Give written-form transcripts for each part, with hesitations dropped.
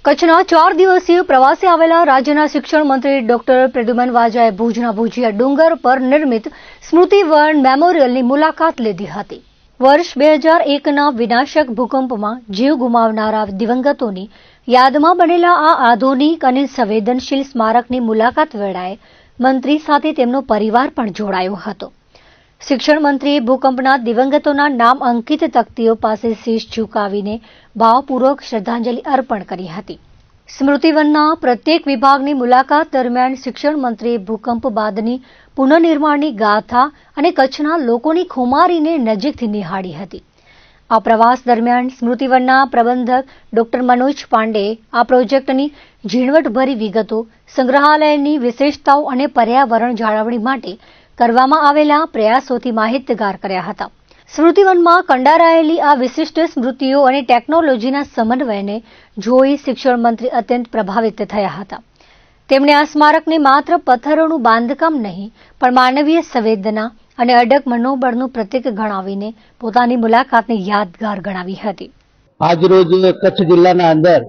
કચ્છના 4 દિવસીય પ્રવાસે આવેલા રાજ્યના શિક્ષણ મંત્રી ડોક્ટર પ્રદ્યુમન વાજાએ ભુજના ભુજિયા ડુંગર પર નિર્મિત સ્મૃતિવન મેમોરિયલની મુલાકાત લીધી હતી. વર્ષ 2001ના વિનાશક ભૂકંપમાં જીવ ગુમાવનારા દિવંગતોની યાદમાં બનેલા આ આધુનિક અને સંવેદનશીલ સ્મારકની મુલાકાત વેળાએ મંત્રી સાથે તેમનો પરિવાર પણ જોડાયો હતો. શિક્ષણ મંત્રીએ ભૂકંપના દિવંગતોના નામ અંકિત તકતીઓ પાસે શીશ ઝુકાવીને ભાવપૂર્વક શ્રદ્ધાંજલિ અર્પણ કરી હતી. સ્મૃતિવનના પ્રત્યેક વિભાગની મુલાકાત દરમિયાન શિક્ષણ મંત્રીએ ભૂકંપ બાદની પુનઃનિર્માણની ગાથા અને કચ્છના લોકોની ખુમારીને નજીકથી નિહાળી હતી. આ પ્રવાસ દરમિયાન સ્મૃતિવનના પ્રબંધક ડોક્ટર મનોજ પાંડેએ આ પ્રોજેક્ટની ઝીણવટભરી વિગતો, સંગ્રહાલયની વિશેષતાઓ અને પર્યાવરણ જાળવણી માટે કરવામાં આવેલા પ્રયાસોથી માહિતગાર કર્યા હતા. સ્મૃતિવનમાં કંડારાયેલી આ વિશિષ્ટ સ્મૃતિઓ અને ટેકનોલોજીના સમન્વયને જોઈ શિક્ષણ મંત્રી અત્યંત પ્રભાવિત થયા હતા. તેમણે આ સ્મારકને માત્ર પથ્થરોનું બાંધકામ નહીં પણ માનવીય સંવેદના અને અડગ મનોબળનું પ્રતીક ગણાવીને પોતાની મુલાકાતને યાદગાર ગણાવી હતી. આજરોજ કચ્છ જિલ્લાના અંદર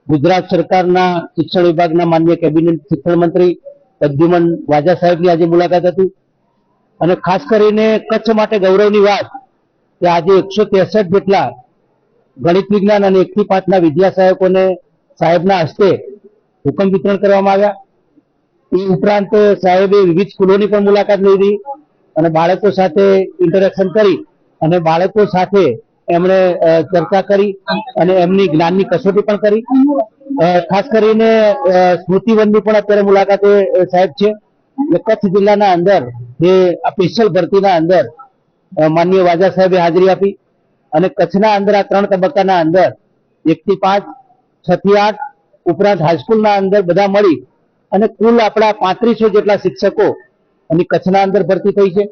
ગુજરાત સરકારના શિક્ષણ વિભાગના માનનીય કેબિનેટ શિક્ષણ મંત્રી પ્રદ્યુમન વાજા સાહેબની આજે મુલાકાત હતી અને ખાસ કરીને કચ્છ માટે ગૌરવની વાત કે આજે 163 જેટલા ગણિત વિજ્ઞાન અને 1 થી 5ના વિદ્યા સહાયકોને સાહેબના હસ્તે હુકમ વિતરણ કરવામાં આવ્યા. એ ઉપરાંત સાહેબે વિવિધ સ્કૂલોની પણ મુલાકાત લીધી અને બાળકો સાથે ઇન્ટરેક્શન કરી અને બાળકો સાથે એમણે ચર્ચા કરી અને એમની જ્ઞાનની કસોટી પણ કરી. ખાસ કરીને સ્મૃતિવનની પણ અત્યારે મુલાકાતે સાહેબ છે. કચ્છ જિલ્લાના અંદર જે સ્પેશિયલ ભરતીના અંદર માનનીય વાજા સાહેબે હાજરી આપી અને કચ્છના અંદર આ 3 તબક્કાના અંદર 1 થી 5, 6 થી 8 ઉપરાંત હાઈસ્કૂલના અંદર બધા મળી અને કુલ આપણા 3500 જેટલા શિક્ષકો અને કચ્છના અંદર ભરતી થઈ છે.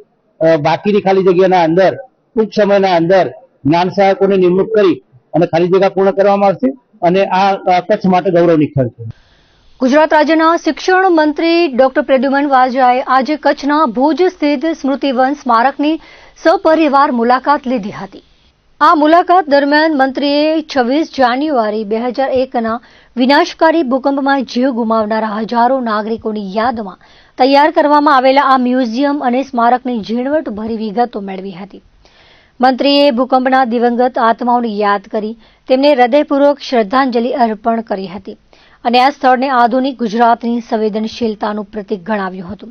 બાકીની ખાલી જગ્યાના અંદર ટૂંક સમયના અંદર જ્ઞાન સહાયકોની નિમણૂક કરી અને ખાલી જગ્યા પૂર્ણ કરવામાં આવશે અને આ કચ્છ માટે ગૌરવની ક્ષણ છે. ગુજરાત રાજ્યના શિક્ષણ મંત્રી ડોક્ટર પ્રદ્યુમન વાજાએ આજે કચ્છના ભુજ સ્થિત સ્મૃતિવન સ્મારકની સપરિવાર મુલાકાત લીધી હતી. આ મુલાકાત દરમિયાન મંત્રીએ 26 જાન્યુઆરી 2001ના વિનાશકારી ભૂકંપમાં જીવ ગુમાવનારા હજારો નાગરિકોની યાદમાં તૈયાર કરવામાં આવેલા આ મ્યુઝિયમ અને સ્મારકની ઝીણવટભરી વિગતો મેળવી હતી. મંત્રીએ ભૂકંપના દિવંગત આત્માઓને યાદ કરી તેમને હૃદયપૂર્વક શ્રદ્ધાંજલિ અર્પણ કરી હતી અને આ સ્થળને આધુનિક ગુજરાતની સંવેદનશીલતાનું પ્રતીક ગણાવ્યું હતું.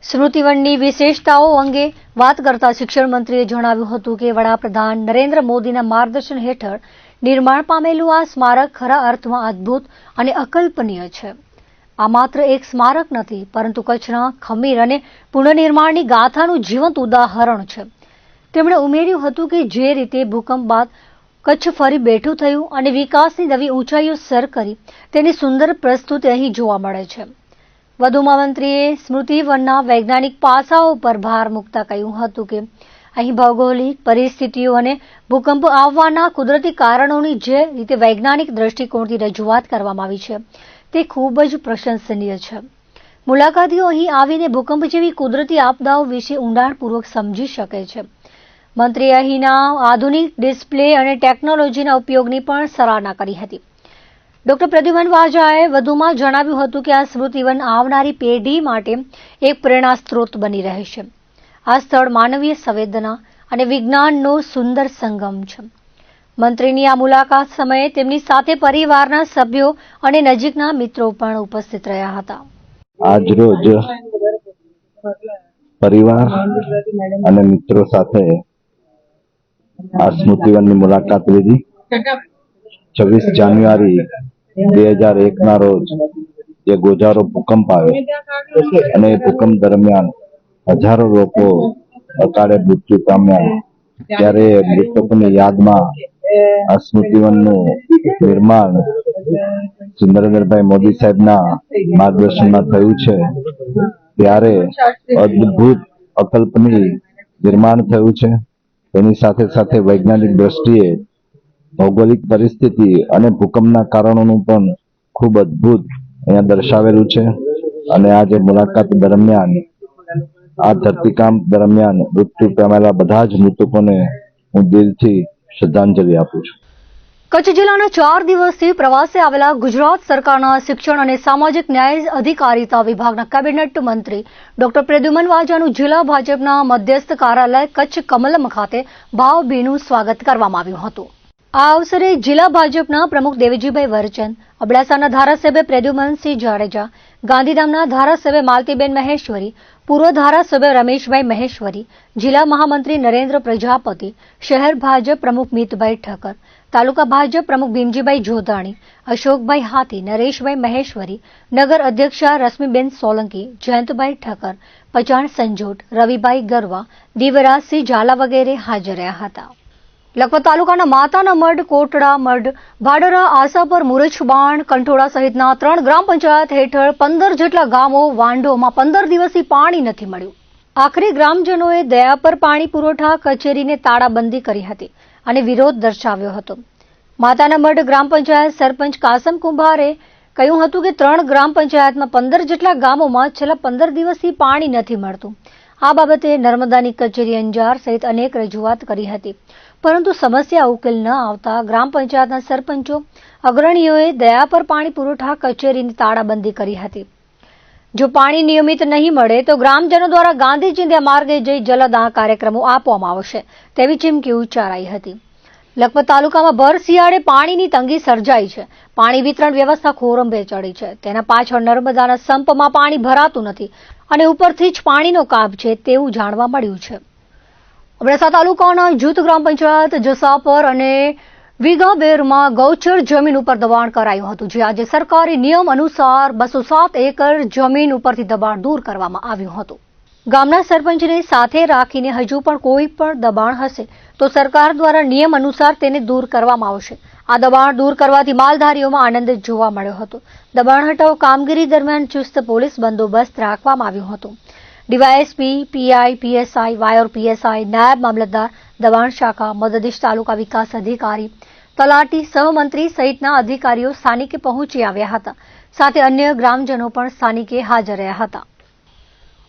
સ્મૃતિવનની વિશેષતાઓ અંગે વાત કરતા શિક્ષણ મંત્રીએ જણાવ્યું હતું કે વડાપ્રધાન નરેન્દ્ર મોદીના માર્ગદર્શન હેઠળ નિર્માણ પામેલું આ સ્મારક ખરા અર્થમાં અદ્ભુત અને અકલ્પનીય છે. આ માત્ર એક સ્મારક નથી પરંતુ કચ્છના ખમીર અને પુનઃનિર્માણની ગાથાનું જીવંત ઉદાહરણ છે. તેમણે ઉમેર્યું હતું કે જે રીતે ભૂકંપ બાદ કચ્છ ફરી બેઠું થયું અને વિકાસની નવી ઊંચાઈઓ સર કરી તેની સુંદર પ્રસ્તુતિ અહીં જોવા મળે છે. વધુમાં મંત્રીએ સ્મૃતિવનના વૈજ્ઞાનિક પાસાઓ પર ભાર મૂકતા કહ્યું હતું કે અહીં ભૌગોલિક પરિસ્થિતિઓ અને ભૂકંપ આવવાના કુદરતી કારણોની જે રીતે વૈજ્ઞાનિક દ્રષ્ટિકોણથી રજૂઆત કરવામાં આવી છે તે ખૂબ જ પ્રશંસનીય છે. મુલાકાતીઓ અહીં આવીને ભૂકંપ જેવી કુદરતી આપદાઓ વિશે ઊંડાણપૂર્વક સમજી શકે છે. મંત્રીએ અહીંના આધુનિક ડિસ્પ્લે અને ટેકનોલોજીના ઉપયોગની પણ સરાહના કરી હતી. ડોક્ટર પ્રદ્યુમન વાજાએ વધુમાં જણાવ્યું હતું કે આ સ્મૃતિવન આવનારી પેઢી માટે એક પ્રેરણા સ્ત્રોત બની રહેશે. આ સ્થળ માનવીય સંવેદના અને વિજ્ઞાનનો સુંદર સંગમ છે. મંત્રીની આ મુલાકાત સમયે તેમની સાથે પરિવારના સભ્યો અને નજીકના મિત્રો પણ ઉપસ્થિત રહ્યા હતા. આજરોજ પરિવાર અને મિત્રો સાથે આ સ્મૃતિવનની મુલાકાત લીધી. 26 જાન્યુઆરી 2001ના રોજ જે ગોજારો ભૂકંપ આવ્યો અને એ ભૂકંપ દરમિયાન હજારો લોકો અકાળે મૃત્યુ પામ્યા ત્યારે મૃતકોની યાદમાં આ સ્મૃતિવનનું નિર્માણ શ્રી નરેન્દ્રભાઈ મોદી સાહેબના માર્ગદર્શનમાં થયું છે. ત્યારે અદ્ભુત અકલ્પનીય નિર્માણ થયું છે. તેની સાથે સાથે વૈજ્ઞાનિક દ્રષ્ટિએ ભૌગોલિક પરિસ્થિતિ અને ભૂકંપના કારણોનું પણ ખૂબ અદ્ભુત અહીંયા દર્શાવેલું છે અને આ જે મુલાકાત દરમિયાન આ ધરતીકામ દરમિયાન મૃત્યુ પામેલા બધા જ મૃતકોને હું દિલથી શ્રદ્ધાંજલિ આપું છું. કચ્છ જિલ્લાના 4 દિવસથી પ્રવાસે આવેલા ગુજરાત સરકારના શિક્ષણ અને સામાજિક ન્યાય અધિકારીતા વિભાગના કેબિનેટ મંત્રી ડોક્ટર પ્રદ્યુમન વાજાનું જિલ્લા ભાજપના મધ્યસ્થ કાર્યાલય કચ્છ કમલમ ખાતે ભાવભીનું સ્વાગત કરવામાં આવ્યું હતું. આ અવસરે જિલ્લા ભાજપના પ્રમુખ દેવજીભાઈ વરચંદ, અબડાસાના ધારાસભ્ય પ્રદ્યુમનસિંહ જાડેજા, ગાંધીધામના ધારાસભ્ય માલતીબેન મહેશ્વરી, પૂર્વ ધારાસભ્ય રમેશભાઈ મહેશ્વરી, જિલ્લા મહામંત્રી નરેન્દ્ર પ્રજાપતિ, શહેર ભાજપ પ્રમુખ મિતભાઈ ઠક્કર, તાલુકા ભાજપ પ્રમુખ ભીમજીભાઈ જોધાણી, અશોકભાઈ હાથી, નરેશભાઈ મહેશ્વરી, નગર અધ્યક્ષા રશ્મિબેન સોલંકી, જયંતભાઈ ઠક્કર, પચાણ સંજોટ, રવિભાઈ ગરવા, દીવરાજસિંહ ઝાલા વગેરે હાજર રહ્યા હતા. લખપત તાલુકાના માતાના મઢ, કોટડા મઢ, ભાડરા, આશાપર, મુરજબાણ, કંઠોળા સહિતના 3 ગ્રામ પંચાયત હેઠળ 15 જેટલા ગામો વાંઢોમાં 15 દિવસથી પાણી નથી મળ્યું. આખરે ગ્રામજનોએ દયાપર પાણી પુરવઠા કચેરીને તાળાબંધી કરી હતી અને વિરોધ દર્શાવ્યો હતો. માતાના મઢ ગ્રામ પંચાયત સરપંચ કાસમ કુંભારે કહ્યું હતું કે 3 ગ્રામ પંચાયતમાં 15 જેટલા ગામોમાં છેલ્લા 15 દિવસથી પાણી નથી મળતું. આ બાબતે નર્મદાની કચેરી અંજાર સહિત અનેક રજૂઆત કરી હતી, પરંતુ સમસ્યા ઉકેલ ન આવતા ગ્રામ પંચાયતના સરપંચો અગ્રણીઓએ દયાપર પાણી પુરવઠા કચેરીની તાળાબંધી કરી હતી. જો પાણી નિયમિત નહીં મળે તો ગ્રામજનો દ્વારા ગાંધીજી માર્ગે જઈ જલદાન કાર્યક્રમો આપવામાં આવશે તેવી ચીમકી ઉચ્ચારાઈ હતી. લખપત તાલુકામાં ભર શિયાળે પાણીની તંગી સર્જાઈ છે. પાણી વિતરણ વ્યવસ્થા ખોરંભે ચડી છે. તેના પાછળ નર્મદાના સંપમાં પાણી ભરાતું નથી અને ઉપરથી જ પાણીનો કાપ છે તેવું જાણવા મળ્યું છે. અબડાસા તાલુકાના જૂથ ગ્રામ પંચાયત જસાપર અને વિગાબેરમાં ગૌચર જમીન ઉપર દબાણ કરાયું હતું, જે આજે સરકારી નિયમ અનુસાર 207 એકર જમીન ઉપરથી દબાણ દૂર કરવામાં આવ્યું હતું. ગામના સરપંચને સાથે રાખીને હજુ પણ કોઈ પણ દબાણ હશે તો સરકાર દ્વારા નિયમ અનુસાર તેને દૂર કરવામાં આવશે. આ દબાણ દૂર કરવાથી માલધારીઓમાં આનંદ જોવા મળ્યો હતો. દબાણ હટાવ કામગીરી દરમિયાન ચુસ્ત પોલીસ બંદોબસ્ત રાખવામાં આવ્યો હતો. DYSP, PI, PSI, Vayor PSI, નાયબ મામલતદાર, દબાણ શાખા, મદદનીશ તાલુકા વિકાસ અધિકારી, તલાટી, સહમંત્રી સહિતના અધિકારીઓ સ્થાનિકે પહોંચી આવ્યા હતા. સાથે અન્ય ગ્રામજનો પણ સ્થાનિકે હાજર રહ્યા હતા.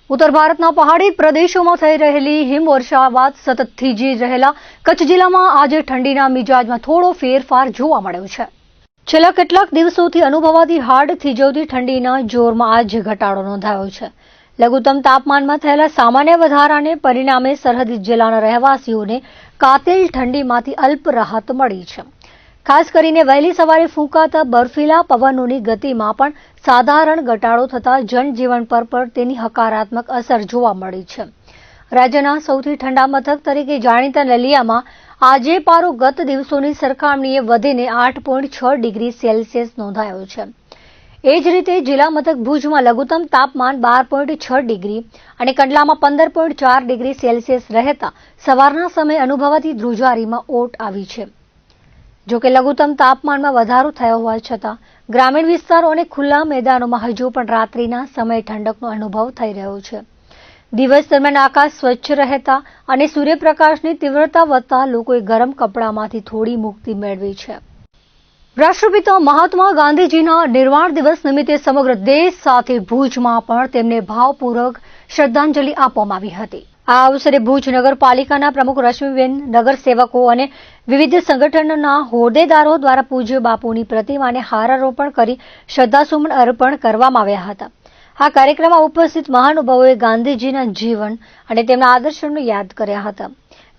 ઉત્તર ભારતના પહાડી પ્રદેશોમાં થઈ રહેલી હિમવર્ષા બાદ સતત થીજી રહેલા કચ્છ જિલ્લામાં આજે ઠંડીના મિજાજમાં થોડો ફેરફાર જોવા મળ્યો છે. છેલ્લા કેટલાક દિવસોથી અનુભવાતી હાડ થીજવતી ઠંડીના જોરમાં આજે ઘટાડો નોંધાયો છે. લઘુત્તમ તાપમાનમાં થયેલા સામાન્ય વધારાને પરિણામે સરહદી જિલ્લાના રહેવાસીઓને કાતિલ ઠંડીમાંથી અલ્પ રાહત મળી છે. ખાસ કરીને વહેલી સવારે ફૂંકાતા બર્ફીલા પવનોની ગતિમાં પણ સાધારણ ઘટાડો થતાં જનજીવન પર તેની હકારાત્મક અસર જોવા મળી છે. રાજ્યના સૌથી ઠંડા મથક તરીકે જાણીતા નલિયામાં આજે પારો ગત દિવસોની સરખામણીએ વધીને 8.6 ડિગ્રી સેલ્સિયસ નોંધાયો છે. એ જ રીતે જિલ્લા મથક ભુજમાં લઘુત્તમ તાપમાન 12.6 ડિગ્રી અને કંડલામાં 15.4 ડિગ્રી સેલ્સિયસ રહેતા સવારના સમયે અનુભવાતી ધ્રુજારીમાં ઓટ આવી છે. જોકે લઘુત્તમ તાપમાનમાં વધારો થયો હોવા છતાં ગ્રામીણ વિસ્તારો અને ખુલ્લા મેદાનોમાં હજુ પણ રાત્રિના સમયે ઠંડકનો અનુભવ થઈ રહ્યો છે. દિવસ દરમિયાન આકાશ સ્વચ્છ રહેતા અને સૂર્યપ્રકાશની તીવ્રતા વધતા લોકોએ ગરમ કપડામાંથી થોડી મુક્તિ મેળવી છે. રાષ્ટ્રપિતા મહાત્મા ગાંધીજીના નિર્વાણ દિવસ નિમિત્તે સમગ્ર દેશ સાથે ભુજમાં પણ તેમને ભાવપૂર્વક શ્રદ્ધાંજલિ આપવામાં આવી હતી. આ અવસરે ભુજ નગરપાલિકાના પ્રમુખ રશ્મિબેન, નગરસેવકો અને વિવિધ સંગઠનોના હોદ્દેદારો દ્વારા પૂજ્ય બાપુની પ્રતિમાને હારારોપણ કરી શ્રદ્ધાસુમન અર્પણ કરવામાં આવ્યા હતા. આ કાર્યક્રમમાં ઉપસ્થિત મહાનુભાવોએ ગાંધીજીના જીવન અને તેમના આદર્શોને યાદ કર્યા હતા.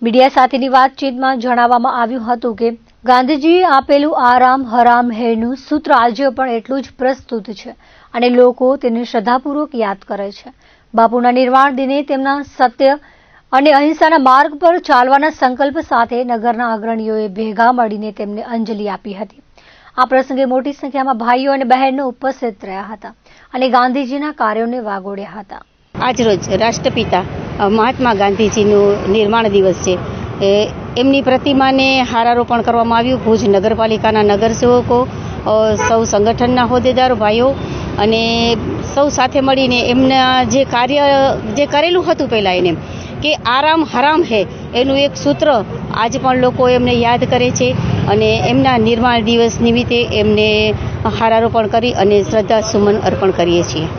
મીડિયા સાથેની વાતચીતમાં જણાવવામાં આવ્યું હતું કે ગાંધીજીએ આપેલું આરામ હરામ હૈનું સૂત્ર આજે પણ એટલું જ પ્રસ્તુત છે અને લોકો તેને શ્રદ્ધાપૂર્વક યાદ કરે છે. બાપુના નિર્વાણ દિને તેમના સત્ય અને અહિંસાના માર્ગ પર ચાલવાના સંકલ્પ સાથે નગરના અગ્રણીઓએ ભેગા મળીને તેમને અંજલિ આપી હતી. આ પ્રસંગે મોટી સંખ્યામાં ભાઈઓ અને બહેનો ઉપસ્થિત રહ્યા હતા અને ગાંધીજીના કાર્યોને વાગોડ્યા હતા. આજરોજ રાષ્ટ્રપિતા મહાત્મા ગાંધીજીનું નિર્માણ દિવસ છે. એમની પ્રતિમાને હારારોપણ કરવામાં આવ્યું. ભુજ નગરપાલિકાના નગરસેવકો, સૌ સંગઠનના હોદ્દેદારો, ભાઈઓ અને સૌ સાથે મળીને એમના જે કાર્ય જે કરેલું હતું પહેલાં એને કે આરામ હરામ હે એનું એક સૂત્ર આજ પણ લોકો એમને યાદ કરે છે અને એમના નિર્માણ દિવસ નિમિત્તે એમને હારારોપણ કરી અને શ્રદ્ધાસુમન અર્પણ કરીએ છીએ.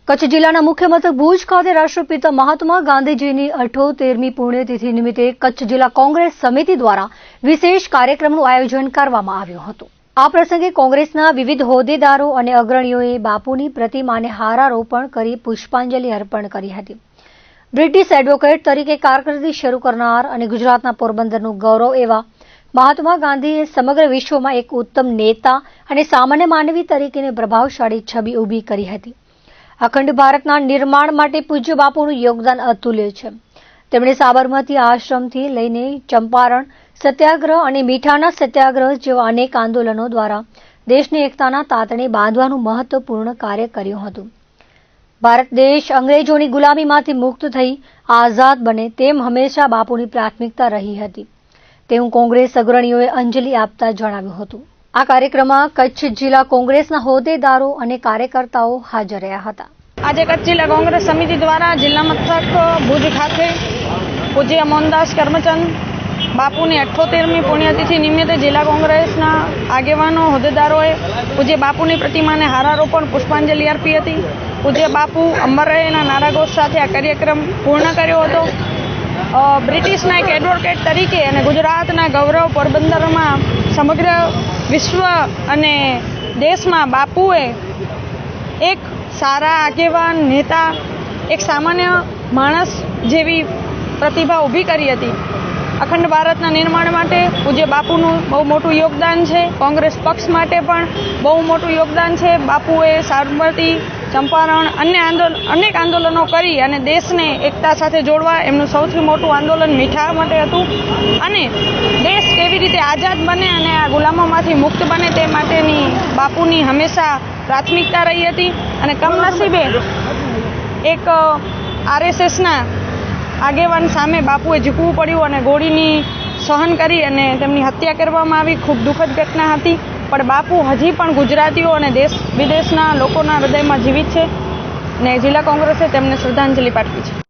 કચ્છ જિલ્લાના મુખ્ય મથક ભુજ ખાતે રાષ્ટ્રપિતા મહાત્મા ગાંધીજીની 78મી પુણ્યતિથિ નિમિત્તે કચ્છ જિલ્લા કોંગ્રેસ સમિતિ દ્વારા વિશેષ કાર્યક્રમનું આયોજન કરવામાં આવ્યું હતું. આ પ્રસંગે કોંગ્રેસના વિવિધ હોદ્દેદારો અને અગ્રણીઓએ બાપુની પ્રતિમાને હારારોપણ કરી પુષ્પાંજલિ અર્પણ કરી હતી. બ્રિટિશ એડવોકેટ તરીકે કારકિર્દી શરૂ કરનાર અને ગુજરાતના પોરબંદરનું ગૌરવ એવા મહાત્મા ગાંધીએ સમગ્ર વિશ્વમાં એક ઉત્તમ નેતા અને સામાન્ય માનવી તરીકેની પ્રભાવશાળી છબી ઊભી કરી હતી. અખંડ ભારતના નિર્માણ માટે પૂજ્ય બાપુનું યોગદાન અતુલ્ય છે. તેમણે સાબરમતી આશ્રમથી લઈને ચંપારણ સત્યાગ્રહ અને મીઠાના સત્યાગ્રહ જેવા અનેક આંદોલનો દ્વારા દેશની એકતાના તાતણે બાંધવાનું મહત્વપૂર્ણ કાર્ય કર્યું હતું. ભારત દેશ અંગ્રેજોની ગુલામીમાંથી મુક્ત થઈ આઝાદ બને તેમ હંમેશા બાપુની પ્રાથમિકતા રહી હતી તેવું કોંગ્રેસ અગ્રણીઓએ અંજલિ આપતા જણાવ્યું હતું. આ કાર્યક્રમમાં કચ્છ જિલ્લા કોંગ્રેસના હોદ્દેદારો અને કાર્યકર્તાઓ હાજર રહ્યા હતા. આજે કચ્છ જિલ્લા કોંગ્રેસ સમિતિ દ્વારા જિલ્લા મથક ભુજ ખાતે પૂજ્ય મોહનદાસ કરમચંદ બાપુની 78મી પુણ્યતિથિ નિમિત્તે જિલ્લા કોંગ્રેસના આગેવાનો હોદ્દેદારોએ પૂજ્ય બાપુની પ્રતિમાને હારારોપણ પુષ્પાંજલિ અર્પી હતી. પૂજ્ય બાપુ અમર રહેના નારાઘોષ સાથે આ કાર્યક્રમ પૂર્ણ કર્યો હતો. બ્રિટિશના એક એડવોકેટ તરીકે અને ગુજરાતના ગૌરવ પોરબંદરમાં સમગ્ર વિશ્વ અને દેશમાં બાપુએ એક સારા આગેવાન નેતા, એક સામાન્ય માણસ જેવી પ્રતિભા ઊભી કરી હતી. અખંડ ભારતના નિર્માણ માટે પૂજ્ય બાપુનું બહુ મોટું યોગદાન છે. કોંગ્રેસ પક્ષ માટે પણ બહુ મોટું યોગદાન છે. બાપુએ સાબરમતી, ચંપારણ અનેક આંદોલનો કરી અને દેશને એકતા સાથે જોડવા એમનું સૌથી મોટું આંદોલન મીઠા માટે હતું અને દેશ કેવી રીતે આઝાદ બને અને આ ગુલામોમાંથી મુક્ત બને તે માટેની બાપુની હંમેશા પ્રાથમિકતા રહી હતી. અને કમનસીબે એક RSSના આગેવાન સામે બાપુએ ઝૂકવું પડ્યું અને ગોળીની સહન કરી અને તેમની હત્યા કરવામાં આવી. ખૂબ દુઃખદ ઘટના હતી, પણ બાપુ હજી પણ ગુજરાતીઓ અને દેશ વિદેશના લોકોના હૃદયમાં જીવિત છે ને જિલ્લા કોંગ્રેસે તેમને શ્રદ્ધાંજલિ પાઠવી છે.